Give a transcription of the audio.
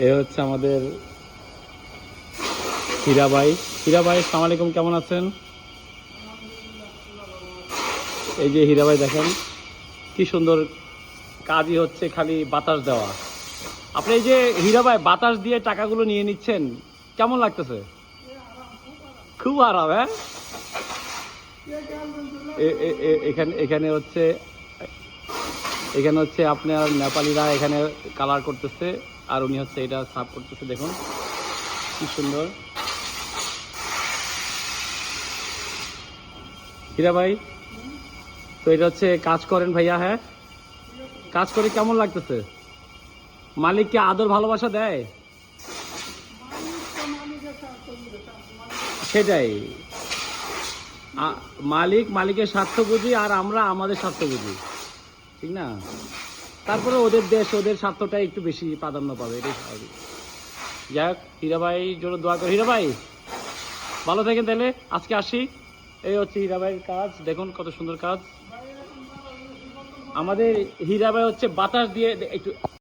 এ হচ্ছে আমাদের হীরা ভাই। হীরা ভাই, আসসালামু আলাইকুম, কেমন আছেন? এই যে হীরা ভাই দেখেন কি সুন্দর কাজই হচ্ছে, খালি বাতাস দেওয়া। আপনি এই যে হীরা ভাই বাতাস দিয়ে টাকাগুলো নিয়ে নিচ্ছেন, কেমন লাগতেছে? খুব আরাম, হ্যাঁ। এখানে এখানে হচ্ছে এখানে হচ্ছে আপনার নেপালিরা এখানে কালার করতেছে, আর উনি হচ্ছে এটা সাফ করতেছে। দেখুন কি সুন্দর। হীরা ভাই, তো এটা হচ্ছে কাজ করেন ভাইয়া, হ্যাঁ? কাজ করে কেমন লাগতেছে? মালিককে আদর ভালোবাসা দেয়? সেটাই। মালিকের স্বার্থ বুঝি, আর আমরা আমাদের স্বার্থ বুঝি, ঠিক না? তারপরে ওদের দেশ, ওদের স্বার্থটা একটু বেশি প্রাধান্য পাবে, এটাই স্বাভাবিক। যাই হোক, হীরা ভাইয়ের জন্য দোয়া করি। হীরা ভাই ভালো থাকেন তাহলে, আজকে আসি। এই হচ্ছে হীরা ভাইয়ের কাজ, দেখুন কত সুন্দর কাজ। আমাদের হীরা ভাই হচ্ছে বাতাস দিয়ে একটু